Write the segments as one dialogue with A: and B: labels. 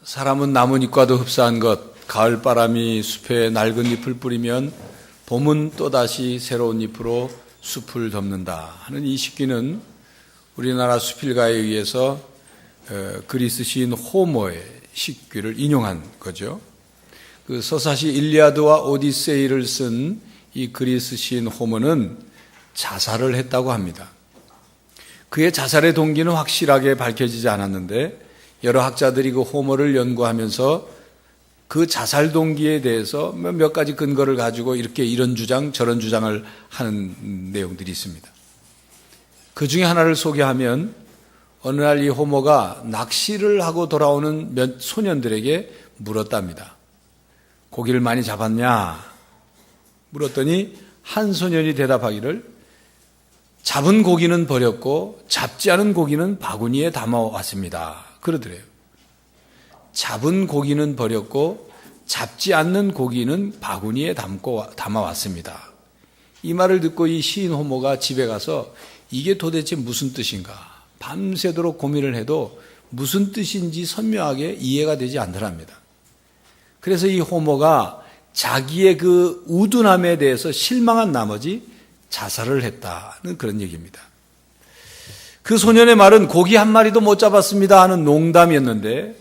A: 사람은 나뭇잎과도 흡사한 것, 가을바람이 숲에 낡은 잎을 뿌리면 봄은 또다시 새로운 잎으로 숲을 덮는다 하는 이 식기는 우리나라 수필가에 의해서 그리스 시인 호모의 식귀를 인용한 거죠. 그 서사시 일리아드와 오디세이를 쓴 이 그리스 시인 호모는 자살을 했다고 합니다. 그의 자살의 동기는 확실하게 밝혀지지 않았는데 여러 학자들이 그 호모를 연구하면서 그 자살 동기에 대해서 몇 가지 근거를 가지고 이런 주장 저런 주장을 하는 내용들이 있습니다. 그 중에 하나를 소개하면 어느 날 이 호모가 낚시를 하고 돌아오는 몇 소년들에게 물었답니다. 고기를 많이 잡았냐? 물었더니 한 소년이 대답하기를 잡은 고기는 버렸고 잡지 않은 고기는 바구니에 담아왔습니다. 그러더래요. 잡은 고기는 버렸고 잡지 않는 고기는 바구니에 담아왔습니다. 이 말을 듣고 이 시인 호모가 집에 가서 이게 도대체 무슨 뜻인가 밤새도록 고민을 해도 무슨 뜻인지 선명하게 이해가 되지 않더랍니다. 그래서 이 호모가 자기의 그 우둔함에 대해서 실망한 나머지 자살을 했다는 그런 얘기입니다. 그 소년의 말은 고기 한 마리도 못 잡았습니다 하는 농담이었는데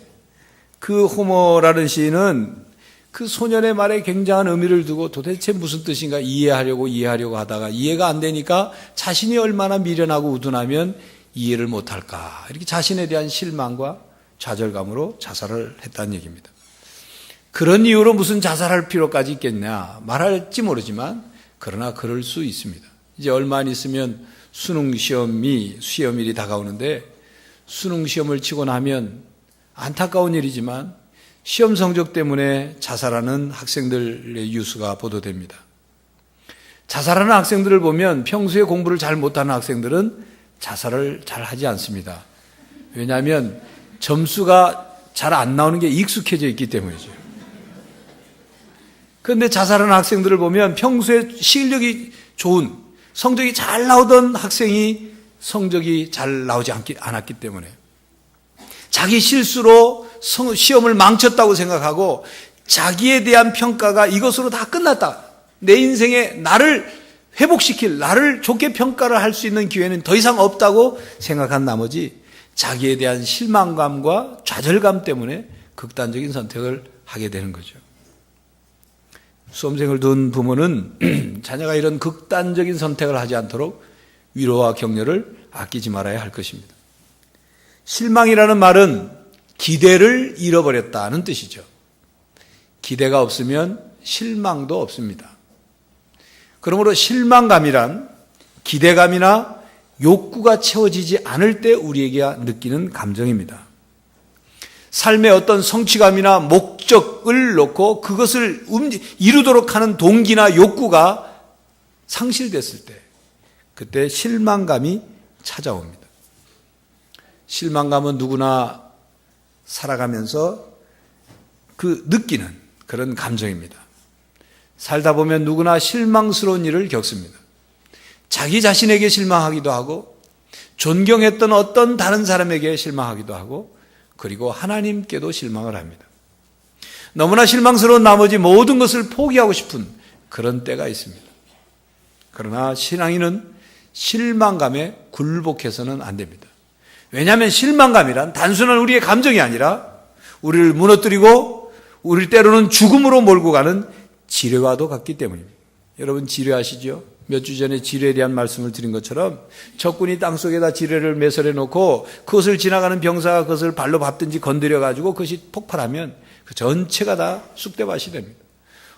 A: 그 호모라는 시인은 그 소년의 말에 굉장한 의미를 두고 도대체 무슨 뜻인가 이해하려고 하다가 이해가 안 되니까 자신이 얼마나 미련하고 우둔하면 이해를 못할까 이렇게 자신에 대한 실망과 좌절감으로 자살을 했다는 얘기입니다. 그런 이유로 무슨 자살할 필요까지 있겠냐 말할지 모르지만 그러나 그럴 수 있습니다. 이제 얼마 안 있으면 수능 시험일이 다가오는데 수능 시험을 치고 나면 안타까운 일이지만 시험 성적 때문에 자살하는 학생들의 뉴스가 보도됩니다. 자살하는 학생들을 보면 평소에 공부를 잘 못하는 학생들은 자살을 잘 하지 않습니다. 왜냐하면 점수가 잘 안 나오는 게 익숙해져 있기 때문이죠. 그런데 자살하는 학생들을 보면 평소에 실력이 좋은 성적이 잘 나오던 학생이 성적이 잘 나오지 않았기 때문에 자기 실수로 시험을 망쳤다고 생각하고 자기에 대한 평가가 이것으로 다 끝났다. 내 인생에 나를 회복시킬, 나를 좋게 평가를 할 수 있는 기회는 더 이상 없다고 생각한 나머지 자기에 대한 실망감과 좌절감 때문에 극단적인 선택을 하게 되는 거죠. 수험생을 둔 부모는 자녀가 이런 극단적인 선택을 하지 않도록 위로와 격려를 아끼지 말아야 할 것입니다. 실망이라는 말은 기대를 잃어버렸다는 뜻이죠. 기대가 없으면 실망도 없습니다. 그러므로 실망감이란 기대감이나 욕구가 채워지지 않을 때 우리에게 느끼는 감정입니다. 삶의 어떤 성취감이나 목적을 놓고 그것을 이루도록 하는 동기나 욕구가 상실됐을 때 그때 실망감이 찾아옵니다. 실망감은 누구나 살아가면서 느끼는 그런 감정입니다. 살다 보면 누구나 실망스러운 일을 겪습니다. 자기 자신에게 실망하기도 하고 존경했던 어떤 다른 사람에게 실망하기도 하고 그리고 하나님께도 실망을 합니다. 너무나 실망스러운 나머지 모든 것을 포기하고 싶은 그런 때가 있습니다. 그러나 신앙인은 실망감에 굴복해서는 안 됩니다. 왜냐하면 실망감이란 단순한 우리의 감정이 아니라 우리를 무너뜨리고 우리를 때로는 죽음으로 몰고 가는 지뢰와도 같기 때문입니다. 여러분 지뢰 아시죠? 몇 주 전에 지뢰에 대한 말씀을 드린 것처럼 적군이 땅속에다 지뢰를 매설해 놓고 그것을 지나가는 병사가 그것을 발로 밟든지 건드려 가지고 그것이 폭발하면 그 전체가 다 쑥대밭이 됩니다.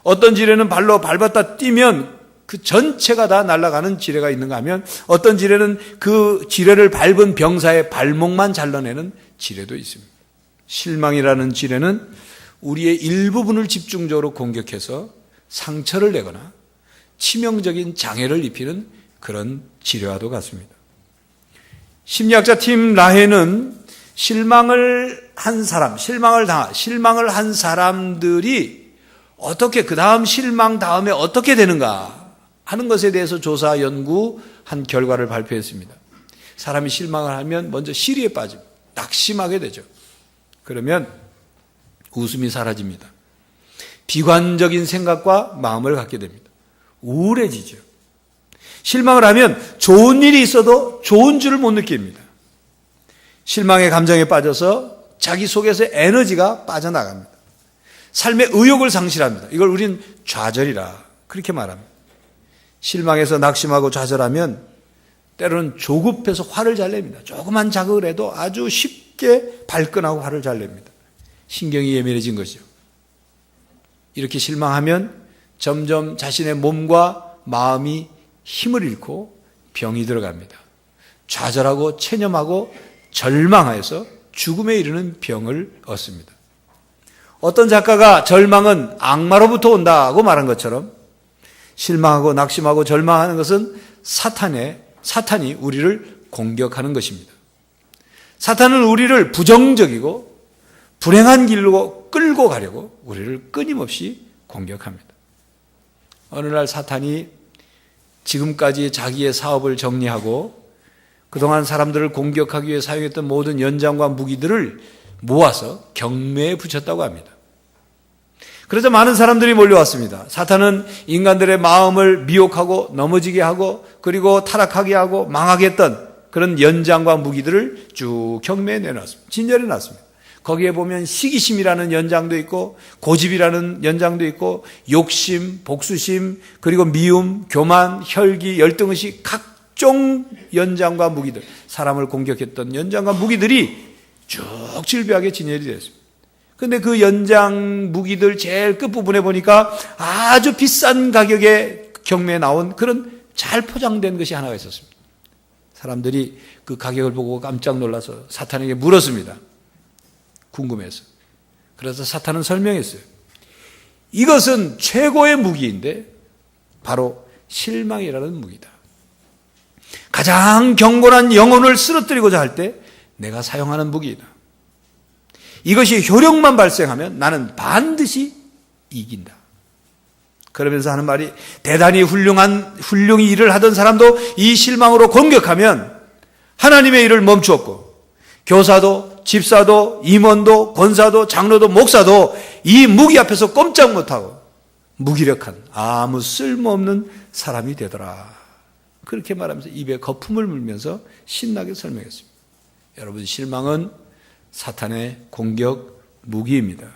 A: 어떤 지뢰는 발로 밟았다 뛰면 그 전체가 다 날아가는 지뢰가 있는가 하면 어떤 지뢰는 그 지뢰를 밟은 병사의 발목만 잘라내는 지뢰도 있습니다. 실망이라는 지뢰는 우리의 일부분을 집중적으로 공격해서 상처를 내거나 치명적인 장애를 입히는 그런 지뢰와도 같습니다. 심리학자 팀 라헤는 실망을 한 사람들이 어떻게 그 다음 실망 다음에 어떻게 되는가 하는 것에 대해서 조사 연구한 결과를 발표했습니다. 사람이 실망을 하면 먼저 시리에 빠집니다. 낙심하게 되죠. 그러면 웃음이 사라집니다. 비관적인 생각과 마음을 갖게 됩니다. 우울해지죠. 실망을 하면 좋은 일이 있어도 좋은 줄을 못 느낍니다. 실망의 감정에 빠져서 자기 속에서 에너지가 빠져나갑니다. 삶의 의욕을 상실합니다. 이걸 우린 좌절이라 그렇게 말합니다. 실망해서 낙심하고 좌절하면 때로는 조급해서 화를 잘 냅니다. 조그만 자극을 해도 아주 쉽게 발끈하고 화를 잘 냅니다. 신경이 예민해진 것이죠. 이렇게 실망하면 점점 자신의 몸과 마음이 힘을 잃고 병이 들어갑니다. 좌절하고 체념하고 절망하여서 죽음에 이르는 병을 얻습니다. 어떤 작가가 절망은 악마로부터 온다고 말한 것처럼 실망하고 낙심하고 절망하는 것은 사탄이 우리를 공격하는 것입니다. 사탄은 우리를 부정적이고 불행한 길로 끌고 가려고 우리를 끊임없이 공격합니다. 어느 날 사탄이 지금까지 자기의 사업을 정리하고 그동안 사람들을 공격하기 위해 사용했던 모든 연장과 무기들을 모아서 경매에 붙였다고 합니다. 그래서 많은 사람들이 몰려왔습니다. 사탄은 인간들의 마음을 미혹하고 넘어지게 하고 그리고 타락하게 하고 망하게 했던 그런 연장과 무기들을 쭉 경매에 내놨습니다. 진열해 놨습니다. 거기에 보면 시기심이라는 연장도 있고 고집이라는 연장도 있고 욕심, 복수심, 그리고 미움, 교만, 혈기, 열등의식 각종 연장과 무기들, 사람을 공격했던 연장과 무기들이 쭉 질비하게 진열이 되었습니다. 그런데 그 연장 무기들 제일 끝부분에 보니까 아주 비싼 가격에 경매에 나온 그런 잘 포장된 것이 하나가 있었습니다. 사람들이 그 가격을 보고 깜짝 놀라서 사탄에게 물었습니다. 궁금해서. 그래서 사탄은 설명했어요. 이것은 최고의 무기인데 바로 실망이라는 무기다. 가장 경건한 영혼을 쓰러뜨리고자 할 때 내가 사용하는 무기이다. 이것이 효력만 발생하면 나는 반드시 이긴다. 그러면서 하는 말이 대단히 훌륭히 일을 하던 사람도 이 실망으로 공격하면 하나님의 일을 멈추었고 교사도 집사도 임원도 권사도 장로도 목사도 이 무기 앞에서 꼼짝 못하고 무기력한 아무 쓸모없는 사람이 되더라. 그렇게 말하면서 입에 거품을 물면서 신나게 설명했습니다. 여러분, 실망은 사탄의 공격 무기입니다.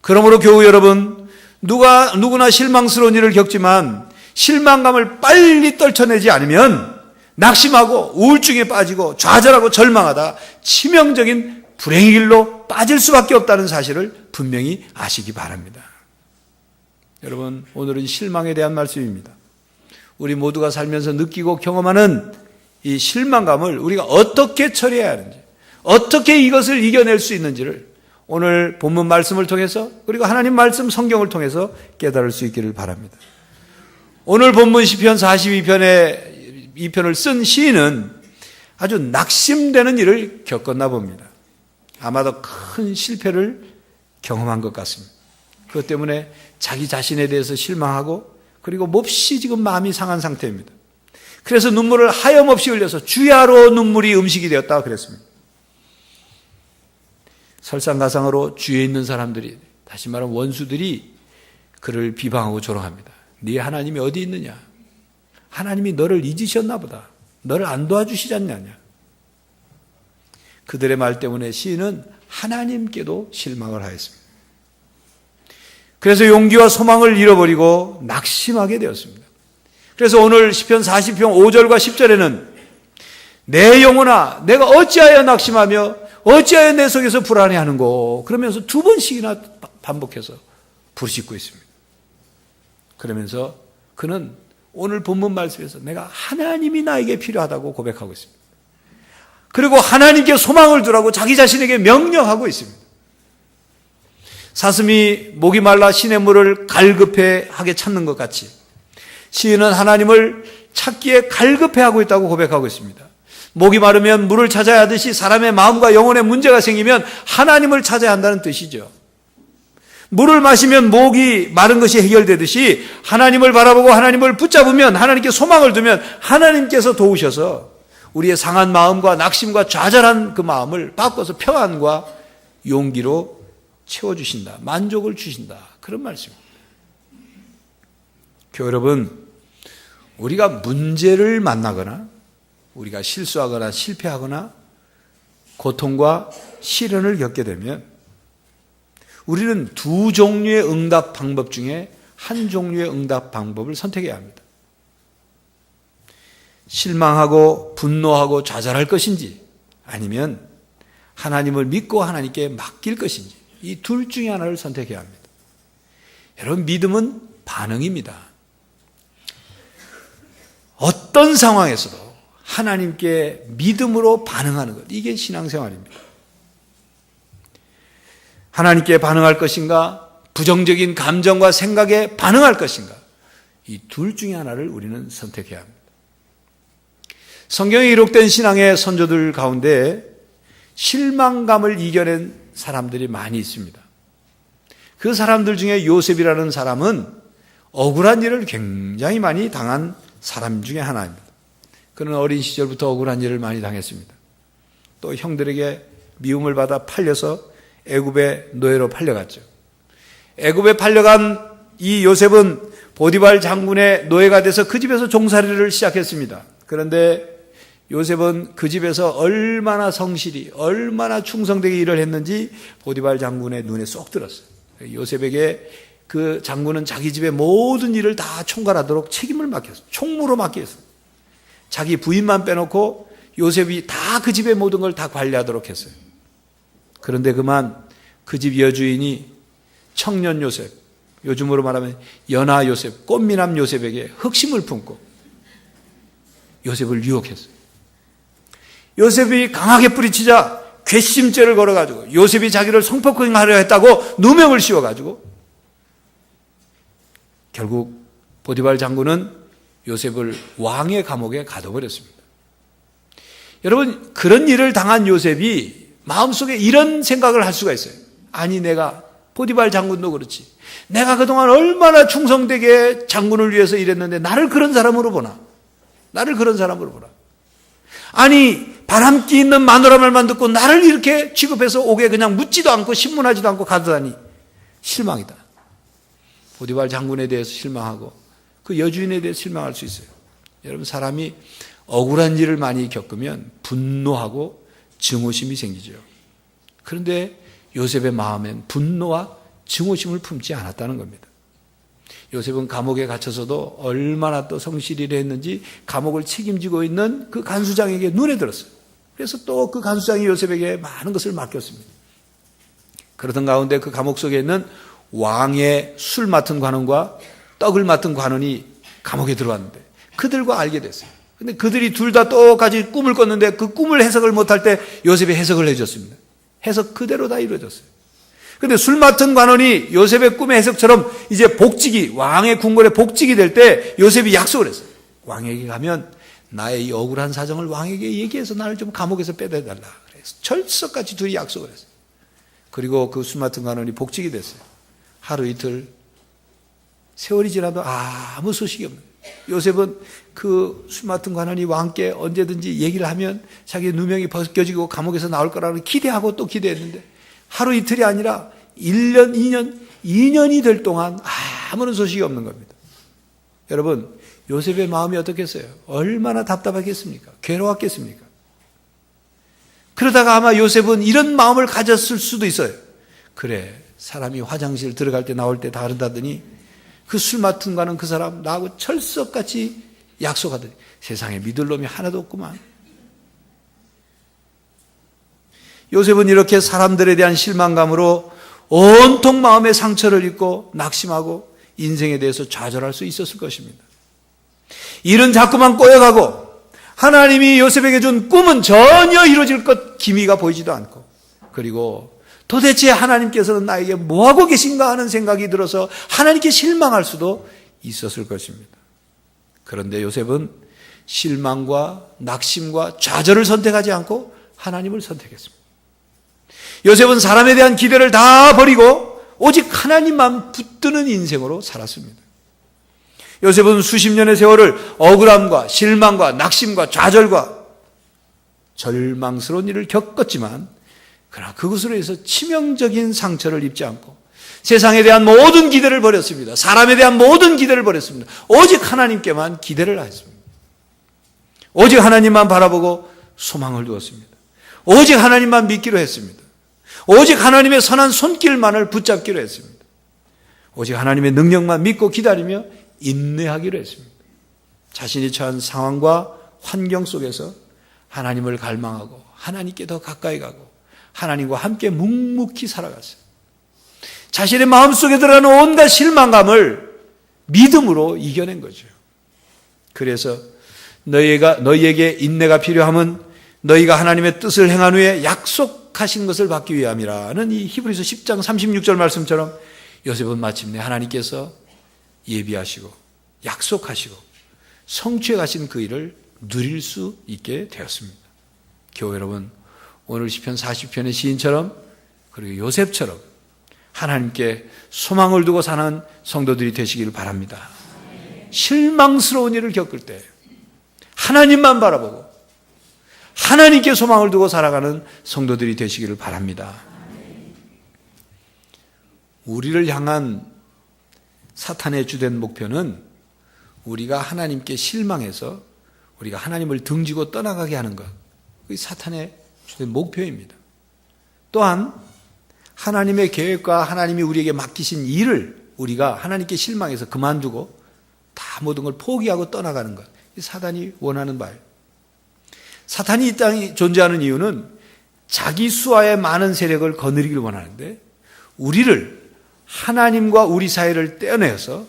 A: 그러므로 교우 여러분, 누구나 실망스러운 일을 겪지만 실망감을 빨리 떨쳐내지 않으면 낙심하고 우울증에 빠지고 좌절하고 절망하다 치명적인 불행의 길로 빠질 수밖에 없다는 사실을 분명히 아시기 바랍니다. 여러분, 오늘은 실망에 대한 말씀입니다. 우리 모두가 살면서 느끼고 경험하는 이 실망감을 우리가 어떻게 처리해야 하는지, 어떻게 이것을 이겨낼 수 있는지를 오늘 본문 말씀을 통해서 그리고 하나님 말씀 성경을 통해서 깨달을 수 있기를 바랍니다. 오늘 본문 시편 42편을 쓴 시인은 아주 낙심되는 일을 겪었나 봅니다. 아마도 큰 실패를 경험한 것 같습니다. 그것 때문에 자기 자신에 대해서 실망하고 그리고 몹시 지금 마음이 상한 상태입니다. 그래서 눈물을 하염없이 흘려서 주야로 눈물이 음식이 되었다고 그랬습니다. 설상가상으로 주위에 있는 사람들이, 다시 말하면 원수들이 그를 비방하고 조롱합니다. 네 하나님이 어디 있느냐? 하나님이 너를 잊으셨나 보다. 너를 안 도와주시지 않느냐? 그들의 말 때문에 시인은 하나님께도 실망을 하였습니다. 그래서 용기와 소망을 잃어버리고 낙심하게 되었습니다. 그래서 오늘 시편 40편 5절과 10절에는 내 영혼아 내가 어찌하여 낙심하며 어찌하여 내 속에서 불안해하는고 그러면서 두 번씩이나 반복해서 부르짖고 있습니다. 그러면서 그는 오늘 본문 말씀에서 내가 하나님이 나에게 필요하다고 고백하고 있습니다. 그리고 하나님께 소망을 두라고 자기 자신에게 명령하고 있습니다. 사슴이 목이 말라 시냇물을 갈급해하게 찾는 것 같이 시인은 하나님을 찾기에 갈급해하고 있다고 고백하고 있습니다. 목이 마르면 물을 찾아야 하듯이 사람의 마음과 영혼에 문제가 생기면 하나님을 찾아야 한다는 뜻이죠. 물을 마시면 목이 마른 것이 해결되듯이 하나님을 바라보고 하나님을 붙잡으면, 하나님께 소망을 두면 하나님께서 도우셔서 우리의 상한 마음과 낙심과 좌절한 그 마음을 바꿔서 평안과 용기로 채워주신다. 만족을 주신다. 그런 말씀입니다. 교회 여러분, 우리가 문제를 만나거나 우리가 실수하거나 실패하거나 고통과 시련을 겪게 되면 우리는 두 종류의 응답 방법 중에 한 종류의 응답 방법을 선택해야 합니다. 실망하고 분노하고 좌절할 것인지 아니면 하나님을 믿고 하나님께 맡길 것인지 이 둘 중에 하나를 선택해야 합니다. 여러분, 믿음은 반응입니다. 어떤 상황에서도 하나님께 믿음으로 반응하는 것, 이게 신앙생활입니다. 하나님께 반응할 것인가, 부정적인 감정과 생각에 반응할 것인가, 이 둘 중에 하나를 우리는 선택해야 합니다. 성경에 기록된 신앙의 선조들 가운데 실망감을 이겨낸 사람들이 많이 있습니다. 그 사람들 중에 요셉이라는 사람은 억울한 일을 굉장히 많이 당한 사람 중에 하나입니다. 그는 어린 시절부터 억울한 일을 많이 당했습니다. 또 형들에게 미움을 받아 팔려서 애굽의 노예로 팔려갔죠. 애굽에 팔려간 이 요셉은 보디발 장군의 노예가 돼서 그 집에서 종살이를 시작했습니다. 그런데 요셉은 그 집에서 얼마나 성실히, 얼마나 충성되게 일을 했는지 보디발 장군의 눈에 쏙 들었어요. 요셉에게 그 장군은 자기 집의 모든 일을 다 총괄하도록 책임을 맡겼어요. 총무로 맡겼어요. 자기 부인만 빼놓고 요셉이 다 그 집의 모든 걸 다 관리하도록 했어요. 그런데 그만 그 집 여주인이 청년 요셉, 요즘으로 말하면 연하 요셉, 꽃미남 요셉에게 흑심을 품고 요셉을 유혹했어요. 요셉이 강하게 뿌리치자 괘씸죄를 걸어가지고 요셉이 자기를 성폭행하려 했다고 누명을 씌워가지고 결국 보디발 장군은 요셉을 왕의 감옥에 가둬버렸습니다. 여러분, 그런 일을 당한 요셉이 마음속에 이런 생각을 할 수가 있어요. 아니, 내가 보디발 장군도 그렇지, 내가 그동안 얼마나 충성되게 장군을 위해서 일했는데 나를 그런 사람으로 보나? 나를 그런 사람으로 보나? 아니, 바람기 있는 마누라 말만 듣고 나를 이렇게 취급해서 옥에 그냥 묻지도 않고 신문하지도 않고 가다니 실망이다. 보디발 장군에 대해서 실망하고 그 여주인에 대해서 실망할 수 있어요. 여러분, 사람이 억울한 일을 많이 겪으면 분노하고 증오심이 생기죠. 그런데 요셉의 마음엔 분노와 증오심을 품지 않았다는 겁니다. 요셉은 감옥에 갇혀서도 얼마나 또 성실히 했는지 감옥을 책임지고 있는 그 간수장에게 눈에 들었어요. 그래서 또 그 간수장이 요셉에게 많은 것을 맡겼습니다. 그러던 가운데 그 감옥 속에 있는 왕의 술 맡은 관원과 떡을 맡은 관원이 감옥에 들어왔는데 그들과 알게 됐어요. 근데 그들이 둘 다 똑같이 꿈을 꿨는데 그 꿈을 해석을 못할 때 요셉이 해석을 해줬습니다. 해석 그대로 다 이루어졌어요. 근데 술 맡은 관원이 요셉의 꿈의 해석처럼 이제 복직이, 왕의 궁궐에 복직이 될 때 요셉이 약속을 했어요. 왕에게 가면 나의 이 억울한 사정을 왕에게 얘기해서 나를 좀 감옥에서 빼내달라. 그래서 철석같이 둘이 약속을 했어요. 그리고 그 술 맡은 관원이 복직이 됐어요. 하루 이틀 세월이 지나도 아무 소식이 없는 거예요. 요셉은 그 술 맡은 관원이 왕께 언제든지 얘기를 하면 자기 누명이 벗겨지고 감옥에서 나올 거라고 기대하고 또 기대했는데 하루 이틀이 아니라 1년, 2년이 될 동안 아무런 소식이 없는 겁니다. 여러분, 요셉의 마음이 어떻겠어요? 얼마나 답답하겠습니까? 괴로웠겠습니까? 그러다가 아마 요셉은 이런 마음을 가졌을 수도 있어요. 그래, 사람이 화장실 들어갈 때 나올 때 다르다더니 그 술 맡은 가는 그 사람 나하고 철석같이 약속하더니 세상에 믿을 놈이 하나도 없구만. 요셉은 이렇게 사람들에 대한 실망감으로 온통 마음의 상처를 입고 낙심하고 인생에 대해서 좌절할 수 있었을 것입니다. 일은 자꾸만 꼬여가고 하나님이 요셉에게 준 꿈은 전혀 이루어질 것 기미가 보이지도 않고 그리고 도대체 하나님께서는 나에게 뭐하고 계신가 하는 생각이 들어서 하나님께 실망할 수도 있었을 것입니다. 그런데 요셉은 실망과 낙심과 좌절을 선택하지 않고 하나님을 선택했습니다. 요셉은 사람에 대한 기대를 다 버리고 오직 하나님만 붙드는 인생으로 살았습니다. 요셉은 수십 년의 세월을 억울함과 실망과 낙심과 좌절과 절망스러운 일을 겪었지만 그러나 그것으로 해서 치명적인 상처를 입지 않고 세상에 대한 모든 기대를 버렸습니다. 사람에 대한 모든 기대를 버렸습니다. 오직 하나님께만 기대를 하였습니다. 오직 하나님만 바라보고 소망을 두었습니다. 오직 하나님만 믿기로 했습니다. 오직 하나님의 선한 손길만을 붙잡기로 했습니다. 오직 하나님의 능력만 믿고 기다리며 인내하기로 했습니다. 자신이 처한 상황과 환경 속에서 하나님을 갈망하고 하나님께 더 가까이 가고 하나님과 함께 묵묵히 살아갔어요. 자신의 마음속에 들어가는 온갖 실망감을 믿음으로 이겨낸 거죠. 그래서 너희에게 인내가 필요함은 너희가 하나님의 뜻을 행한 후에 약속하신 것을 받기 위함이라는 이 히브리서 10장 36절 말씀처럼 요셉은 마침내 하나님께서 예비하시고 약속하시고 성취해 가신 그 일을 누릴 수 있게 되었습니다. 교회 여러분, 오늘 시편 40편의 시인처럼 그리고 요셉처럼 하나님께 소망을 두고 사는 성도들이 되시기를 바랍니다. 실망스러운 일을 겪을 때 하나님만 바라보고 하나님께 소망을 두고 살아가는 성도들이 되시기를 바랍니다. 우리를 향한 사탄의 주된 목표는 우리가 하나님께 실망해서 우리가 하나님을 등지고 떠나가게 하는 것, 그게 사탄의 주된 목표입니다. 또한 하나님의 계획과 하나님이 우리에게 맡기신 일을 우리가 하나님께 실망해서 그만두고 다 모든 걸 포기하고 떠나가는 것, 사탄이 원하는 바예요. 사탄이 이 땅에 존재하는 이유는 자기 수하의 많은 세력을 거느리기를 원하는데 우리를 하나님과 우리 사이를 떼어내서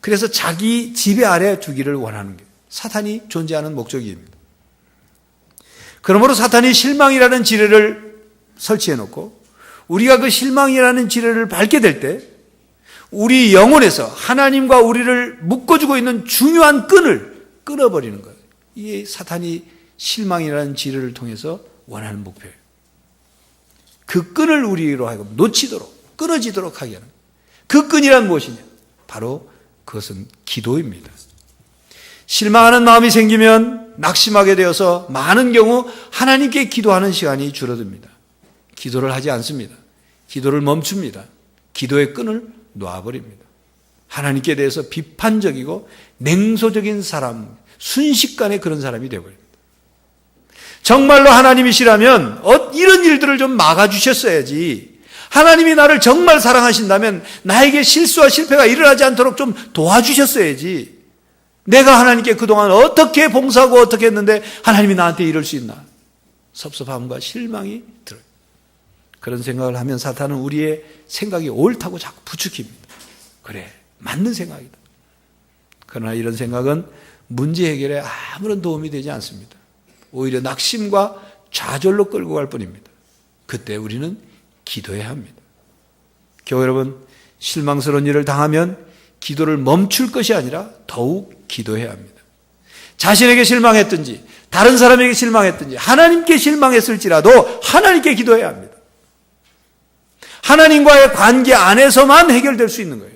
A: 그래서 자기 지배 아래 두기를 원하는 게 사탄이 존재하는 목적입니다. 그러므로 사탄이 실망이라는 지뢰를 설치해 놓고 우리가 그 실망이라는 지뢰를 밟게 될 때 우리 영혼에서 하나님과 우리를 묶어주고 있는 중요한 끈을 끊어버리는 거예요. 이게 사탄이 실망이라는 지뢰를 통해서 원하는 목표예요. 그 끈을 우리로 하여금 놓치도록 끊어지도록 하게 하는 거예요. 그 끈이란 무엇이냐? 바로 그것은 기도입니다. 실망하는 마음이 생기면 낙심하게 되어서 많은 경우 하나님께 기도하는 시간이 줄어듭니다. 기도를 하지 않습니다. 기도를 멈춥니다. 기도의 끈을 놓아버립니다. 하나님께 대해서 비판적이고 냉소적인 사람, 순식간에 그런 사람이 되어버립니다. 정말로 하나님이시라면 이런 일들을 좀 막아주셨어야지. 하나님이 나를 정말 사랑하신다면 나에게 실수와 실패가 일어나지 않도록 좀 도와주셨어야지. 내가 하나님께 그동안 어떻게 봉사하고 어떻게 했는데 하나님이 나한테 이럴 수 있나. 섭섭함과 실망이 들어요. 그런 생각을 하면 사탄은 우리의 생각이 옳다고 자꾸 부추깁니다. 그래, 맞는 생각이다. 그러나 이런 생각은 문제 해결에 아무런 도움이 되지 않습니다. 오히려 낙심과 좌절로 끌고 갈 뿐입니다. 그때 우리는 기도해야 합니다. 교회 여러분, 실망스러운 일을 당하면 기도를 멈출 것이 아니라 더욱 기도해야 합니다. 자신에게 실망했든지 다른 사람에게 실망했든지 하나님께 실망했을지라도 하나님께 기도해야 합니다. 하나님과의 관계 안에서만 해결될 수 있는 거예요.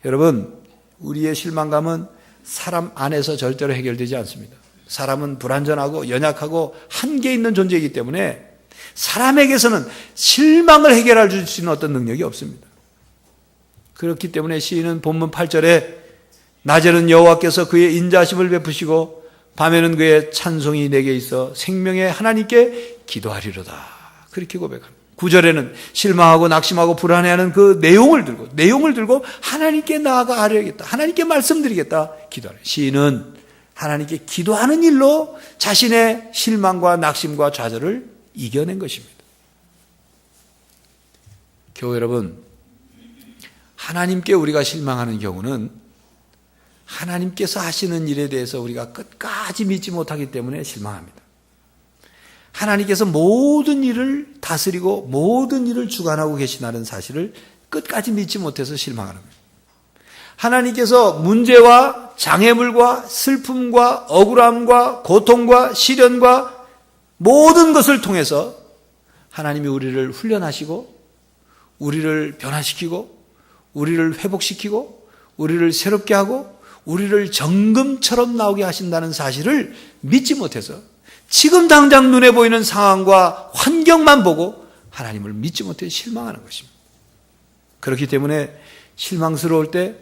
A: 여러분, 우리의 실망감은 사람 안에서 절대로 해결되지 않습니다. 사람은 불완전하고 연약하고 한계 있는 존재이기 때문에 사람에게서는 실망을 해결할 수 있는 어떤 능력이 없습니다. 그렇기 때문에 시인은 본문 8절에 낮에는 여호와께서 그의 인자심을 베푸시고 밤에는 그의 찬송이 내게 있어 생명의 하나님께 기도하리로다. 그렇게 고백합니다. 9절에는 실망하고 낙심하고 불안해하는 그 내용을 들고 하나님께 나아가 아뢰겠다. 하나님께 말씀드리겠다. 기도하는 시인은 하나님께 기도하는 일로 자신의 실망과 낙심과 좌절을 이겨낸 것입니다. 교회 여러분, 하나님께 우리가 실망하는 경우는 하나님께서 하시는 일에 대해서 우리가 끝까지 믿지 못하기 때문에 실망합니다. 하나님께서 모든 일을 다스리고 모든 일을 주관하고 계시다는 사실을 끝까지 믿지 못해서 실망하는 거예요. 하나님께서 문제와 장애물과 슬픔과 억울함과 고통과 시련과 모든 것을 통해서 하나님이 우리를 훈련하시고 우리를 변화시키고 우리를 회복시키고 우리를 새롭게 하고 우리를 정금처럼 나오게 하신다는 사실을 믿지 못해서 지금 당장 눈에 보이는 상황과 환경만 보고 하나님을 믿지 못해 실망하는 것입니다. 그렇기 때문에 실망스러울 때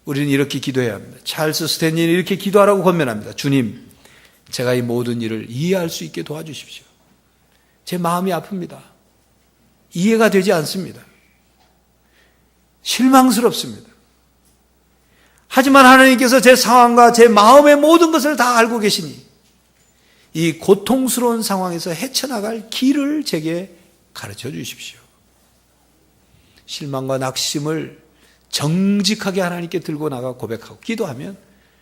A: 우리는 이렇게 기도해야 합니다. 찰스 스탠리는 이렇게 기도하라고 권면합니다. 주님, 제가 이 모든 일을 이해할 수 있게 도와주십시오. 제 마음이 아픕니다. 이해가 되지 않습니다. 실망스럽습니다. 하지만 하나님께서 제 상황과 제 마음의 모든 것을 다 알고 계시니 이 고통스러운 상황에서 헤쳐나갈 길을 제게 가르쳐 주십시오. 실망과 낙심을 정직하게 하나님께 들고 나가 고백하고 기도하면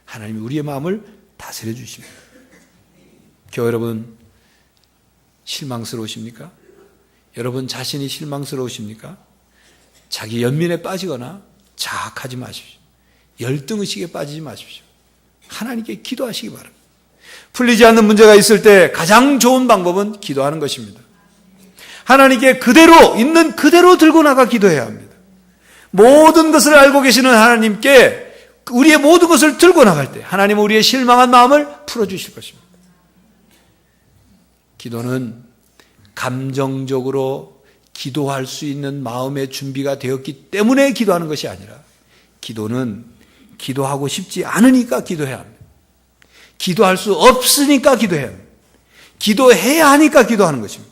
A: 하나님이 우리의 마음을 다스려 주십니다. 교회 여러분, 실망스러우십니까? 여러분 자신이 실망스러우십니까? 자기 연민에 빠지거나 자학하지 마십시오. 열등의식에 빠지지 마십시오. 하나님께 기도하시기 바랍니다. 풀리지 않는 문제가 있을 때 가장 좋은 방법은 기도하는 것입니다. 하나님께 그대로 있는 그대로 들고 나가 기도해야 합니다. 모든 것을 알고 계시는 하나님께 우리의 모든 것을 들고 나갈 때 하나님은 우리의 실망한 마음을 풀어주실 것입니다. 기도는 감정적으로 기도할 수 있는 마음의 준비가 되었기 때문에 기도하는 것이 아니라 기도는 기도하고 싶지 않으니까 기도해야 합니다. 기도할 수 없으니까 기도해야 합니다. 기도해야 하니까 기도하는 것입니다.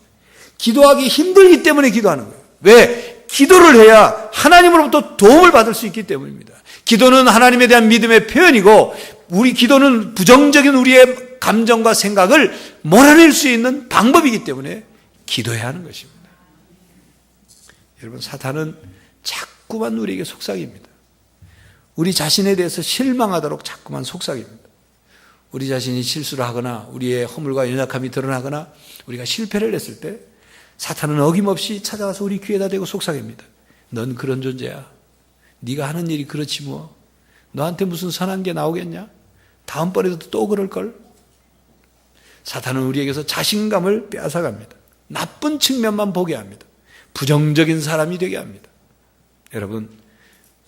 A: 기도하기 힘들기 때문에 기도하는 거예요. 왜? 기도를 해야 하나님으로부터 도움을 받을 수 있기 때문입니다. 기도는 하나님에 대한 믿음의 표현이고 우리 기도는 부정적인 우리의 감정과 생각을 몰아낼 수 있는 방법이기 때문에 기도해야 하는 것입니다. 여러분, 사탄은 자꾸만 우리에게 속삭입니다. 우리 자신에 대해서 실망하도록 자꾸만 속삭입니다. 우리 자신이 실수를 하거나 우리의 허물과 연약함이 드러나거나 우리가 실패를 했을 때 사탄은 어김없이 찾아와서 우리 귀에다 대고 속삭입니다. 넌 그런 존재야. 네가 하는 일이 그렇지 뭐. 너한테 무슨 선한 게 나오겠냐? 다음번에도 또 그럴걸? 사탄은 우리에게서 자신감을 빼앗아갑니다. 나쁜 측면만 보게 합니다. 부정적인 사람이 되게 합니다. 여러분,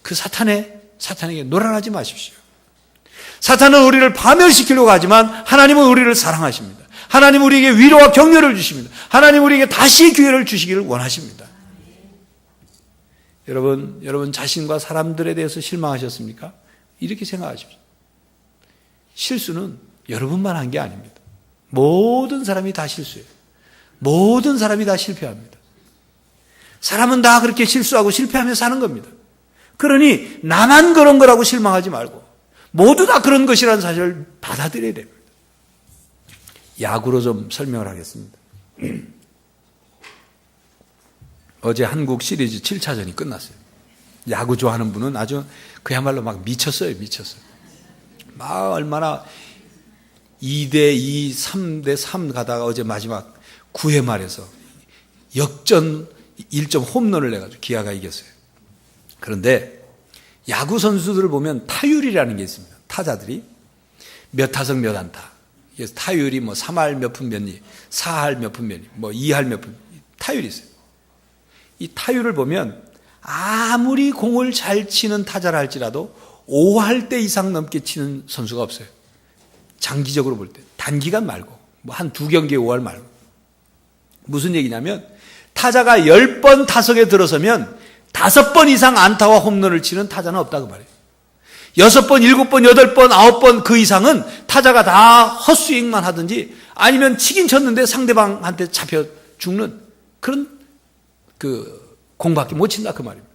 A: 그 사탄에게 놀아나지 마십시오. 사탄은 우리를 파멸시키려고 하지만 하나님은 우리를 사랑하십니다. 하나님은 우리에게 위로와 격려를 주십니다. 하나님은 우리에게 다시 기회를 주시기를 원하십니다. 여러분 자신과 사람들에 대해서 실망하셨습니까? 이렇게 생각하십시오. 실수는 여러분만 한 게 아닙니다. 모든 사람이 다 실수해요. 모든 사람이 다 실패합니다. 사람은 다 그렇게 실수하고 실패하며 사는 겁니다. 그러니 나만 그런 거라고 실망하지 말고 모두 다 그런 것이라는 사실을 받아들여야 됩니다. 야구로 좀 설명을 하겠습니다. 어제 한국 시리즈 7차전이 끝났어요. 야구 좋아하는 분은 아주 그야말로 막 미쳤어요. 막 얼마나 2대2, 3대3 가다가 어제 마지막 9회 말에서 역전 1점 홈런을 내가지고 기아가 이겼어요. 그런데 야구 선수들을 보면 타율이라는 게 있습니다. 타자들이 몇 타석 몇 안타. 그래서 타율이 뭐 3할 몇 푼 몇 리, 4할 몇 푼 몇 리, 뭐 2할 몇 푼 타율이 있어요. 이 타율을 보면 아무리 공을 잘 치는 타자라 할지라도 5할 때 이상 넘게 치는 선수가 없어요. 장기적으로 볼 때. 단기간 말고. 뭐 한 2경기에 5할 말고. 무슨 얘기냐면 타자가 10번 타석에 들어서면 5번 이상 안타와 홈런을 치는 타자는 없다고 말해요. 6번, 7번, 8번, 9번 그 이상은 타자가 다 헛스윙만 하든지 아니면 치긴 쳤는데 상대방한테 잡혀 죽는 그런 공밖에 못 친다 그 말입니다.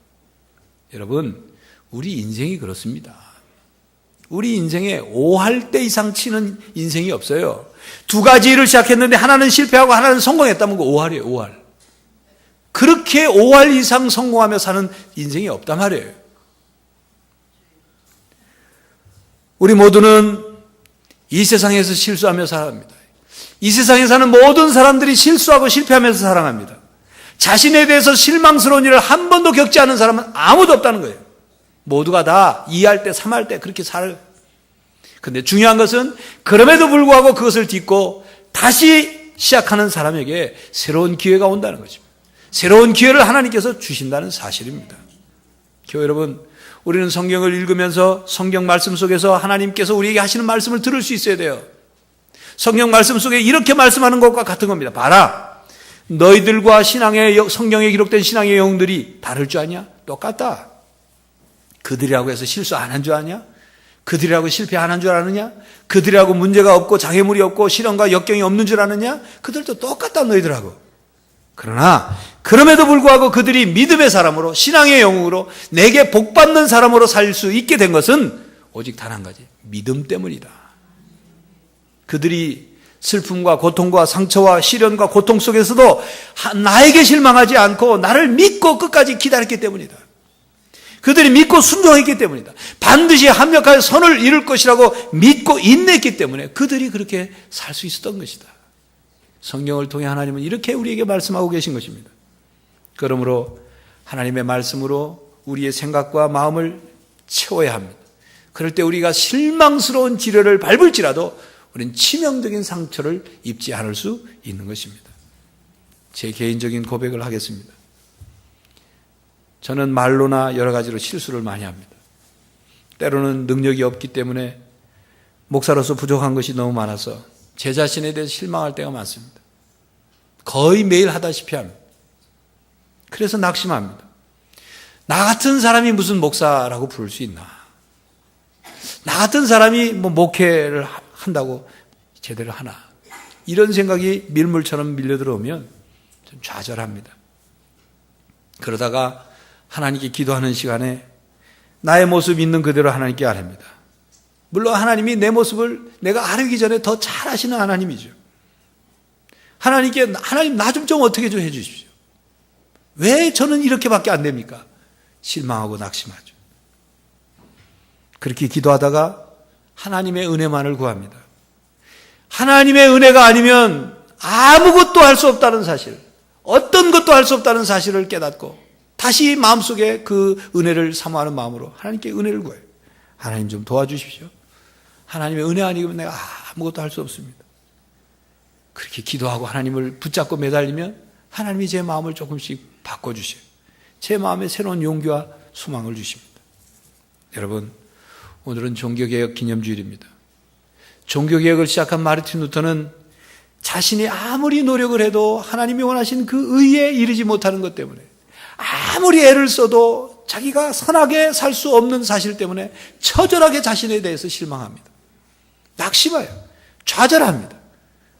A: 여러분, 우리 인생이 그렇습니다. 우리 인생에 5할 때 이상 치는 인생이 없어요. 2가지 일을 시작했는데 하나는 실패하고 하나는 성공했다면 그 5할이에요. 5할. 그렇게 5할 이상 성공하며 사는 인생이 없단 말이에요. 우리 모두는 이 세상에서 실수하며 살아갑니다. 이 세상에 사는 모든 사람들이 실수하고 실패하면서 살아갑니다. 자신에 대해서 실망스러운 일을 한 번도 겪지 않은 사람은 아무도 없다는 거예요. 모두가 다 2할 때, 3할 때 그렇게 살아요. 그런데 중요한 것은 그럼에도 불구하고 그것을 딛고 다시 시작하는 사람에게 새로운 기회가 온다는 것입니다. 새로운 기회를 하나님께서 주신다는 사실입니다. 교회 여러분, 우리는 성경을 읽으면서 성경 말씀 속에서 하나님께서 우리에게 하시는 말씀을 들을 수 있어야 돼요. 성경 말씀 속에 이렇게 말씀하는 것과 같은 겁니다. 봐라, 너희들과 성경에 기록된 신앙의 영웅들이 다를 줄 아냐? 똑같다. 그들이라고 해서 실수 안 한 줄 아냐? 그들이라고 실패 안 한 줄 아느냐? 그들이라고 문제가 없고 장애물이 없고 시련과 역경이 없는 줄 아느냐? 그들도 똑같다, 너희들하고. 그러나 그럼에도 불구하고 그들이 믿음의 사람으로, 신앙의 영웅으로, 내게 복받는 사람으로 살 수 있게 된 것은 오직 단 한 가지, 믿음 때문이다. 그들이 슬픔과 고통과 상처와 시련과 고통 속에서도 나에게 실망하지 않고 나를 믿고 끝까지 기다렸기 때문이다. 그들이 믿고 순종했기 때문이다. 반드시 합력하여 선을 이룰 것이라고 믿고 인내했기 때문에 그들이 그렇게 살 수 있었던 것이다. 성경을 통해 하나님은 이렇게 우리에게 말씀하고 계신 것입니다. 그러므로 하나님의 말씀으로 우리의 생각과 마음을 채워야 합니다. 그럴 때 우리가 실망스러운 지뢰를 밟을지라도 우리는 치명적인 상처를 입지 않을 수 있는 것입니다. 제 개인적인 고백을 하겠습니다. 저는 말로나 여러 가지로 실수를 많이 합니다. 때로는 능력이 없기 때문에 목사로서 부족한 것이 너무 많아서 제 자신에 대해서 실망할 때가 많습니다. 거의 매일 하다시피 합니다. 그래서 낙심합니다. 나 같은 사람이 무슨 목사라고 부를 수 있나? 나 같은 사람이 목회를 한다고 제대로 하나? 이런 생각이 밀물처럼 밀려들어오면 좀 좌절합니다. 그러다가 하나님께 기도하는 시간에 나의 모습 있는 그대로 하나님께 아뢰입니다. 물론 하나님이 내 모습을 내가 아뢰기 전에 더 잘 아시는 하나님이죠. 하나님께 하나님 나 좀 어떻게 좀 해주십시오. 왜 저는 이렇게밖에 안 됩니까? 실망하고 낙심하죠. 그렇게 기도하다가 하나님의 은혜만을 구합니다. 하나님의 은혜가 아니면 아무것도 할 수 없다는 사실, 어떤 것도 할 수 없다는 사실을 깨닫고 다시 마음속에 그 은혜를 사모하는 마음으로 하나님께 은혜를 구해요. 하나님 좀 도와주십시오. 하나님의 은혜 아니면 내가 아무것도 할 수 없습니다. 그렇게 기도하고 하나님을 붙잡고 매달리면 하나님이 제 마음을 조금씩 바꿔주셔요. 제 마음에 새로운 용기와 소망을 주십니다. 여러분, 오늘은 종교개혁 기념주일입니다. 종교개혁을 시작한 마르틴 루터는 자신이 아무리 노력을 해도 하나님이 원하신 그 의에 이르지 못하는 것 때문에, 아무리 애를 써도 자기가 선하게 살 수 없는 사실 때문에 처절하게 자신에 대해서 실망합니다. 낙심해요. 좌절합니다.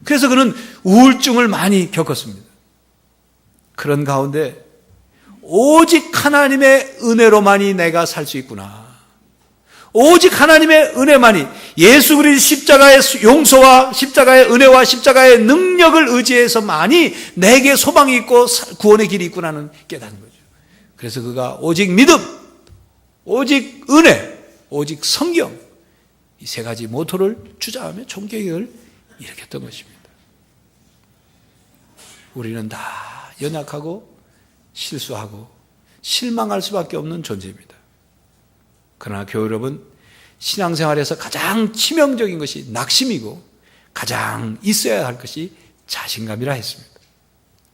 A: 그래서 그는 우울증을 많이 겪었습니다. 그런 가운데 오직 하나님의 은혜로만이 내가 살 수 있구나. 오직 하나님의 은혜만이, 예수 그리스도의 십자가의 용서와 십자가의 은혜와 십자가의 능력을 의지해서만이 내게 소망이 있고 구원의 길이 있구나는 깨닫는 거죠. 그래서 그가 오직 믿음, 오직 은혜, 오직 성경, 이 세 가지 모토를 주장하며 종교개혁을 일으켰던 것입니다. 우리는 다 연약하고 실수하고 실망할 수밖에 없는 존재입니다. 그러나 교회 여러분, 신앙생활에서 가장 치명적인 것이 낙심이고 가장 있어야 할 것이 자신감이라 했습니다.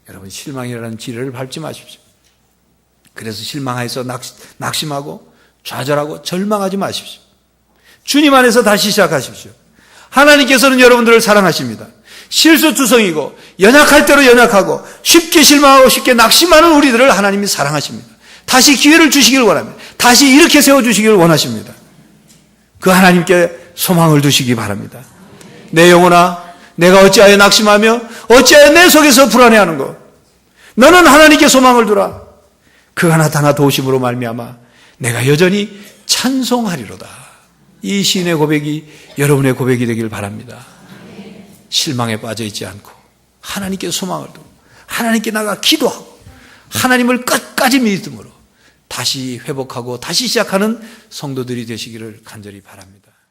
A: 여러분, 실망이라는 지뢰를 밟지 마십시오. 그래서 실망해서 낙심하고 좌절하고 절망하지 마십시오. 주님 안에서 다시 시작하십시오. 하나님께서는 여러분들을 사랑하십니다. 실수투성이고 연약할 대로 연약하고 쉽게 실망하고 쉽게 낙심하는 우리들을 하나님이 사랑하십니다. 다시 기회를 주시길 원합니다. 다시 이렇게 세워주시길 원하십니다. 그 하나님께 소망을 두시기 바랍니다. 내 영혼아, 내가 어찌하여 낙심하며 어찌하여 내 속에서 불안해하는고? 너는 하나님께 소망을 두라. 그가 나타나 도우심으로 말미암아 내가 여전히 찬송하리로다. 이 시인의 고백이 여러분의 고백이 되길 바랍니다. 실망에 빠져 있지 않고 하나님께 소망을 두고 하나님께 나가 기도하고 하나님을 끝까지 믿음으로 다시 회복하고 다시 시작하는 성도들이 되시기를 간절히 바랍니다.